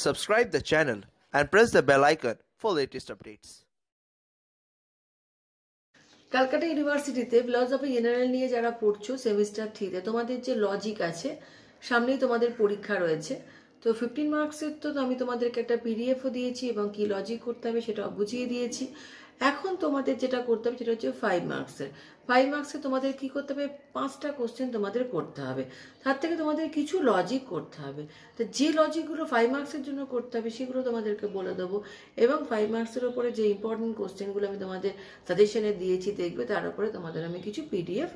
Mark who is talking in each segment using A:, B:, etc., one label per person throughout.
A: subscribe the channel and press the bell icon for latest updates.
B: Calcutta ইউনিভার্সিটিতে philosophy general নিয়ে যারা পড়ছো semester 3-তে তোমাদের যে লজিক আছে সামনেই তোমাদের পরীক্ষা রয়েছে। তো 15 মার্কসের তো আমি তোমাদেরকে একটা পিডিএফও দিয়েছি এবং কি লজিক করতে হবে সেটাও বুঝিয়ে দিয়েছি। এখন তোমাদের যেটা করতে হবে সেটা হচ্ছে 5 মার্কসের। 5 মার্কসে তোমাদের কি করতে হবে, 5টা কোশ্চেন তোমাদের করতে হবে, তার থেকে তোমাদের কিছু লজিক করতে হবে। তো যে লজিকগুলো 5 মার্কসের জন্য করতে হবে সেগুলো তোমাদেরকে বলে দেবো, এবং 5 মার্কসের ওপরে যে ইম্পর্টেন্ট কোশ্চেনগুলো আমি তোমাদের সাজেশনে দিয়েছি দেখবে, তার উপরে তোমাদের আমি কিছু পিডিএফ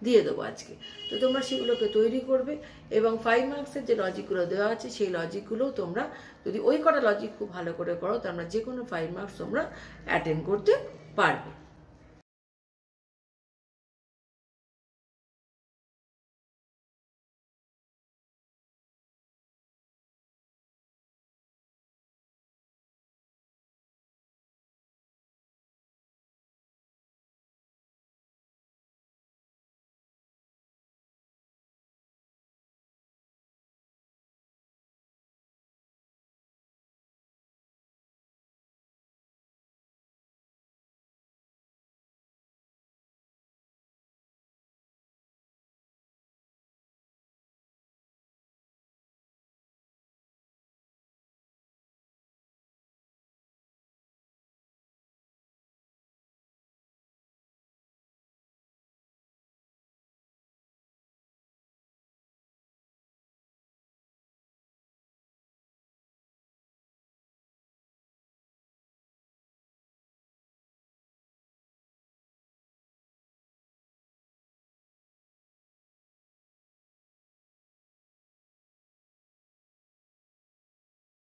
B: দিয়ে দেবো আজকে। তো তোমরা সেগুলোকে তৈরি করবে এবং 5 মার্কসের যে লজিকগুলো দেওয়া আছে সেই লজিকগুলোও তোমরা যদি ওই কটা লজিক খুব ভালো করে করো, তোমরা যে কোনো 5 মার্কস তোমরা অ্যাটেন্ড করতে পারবে।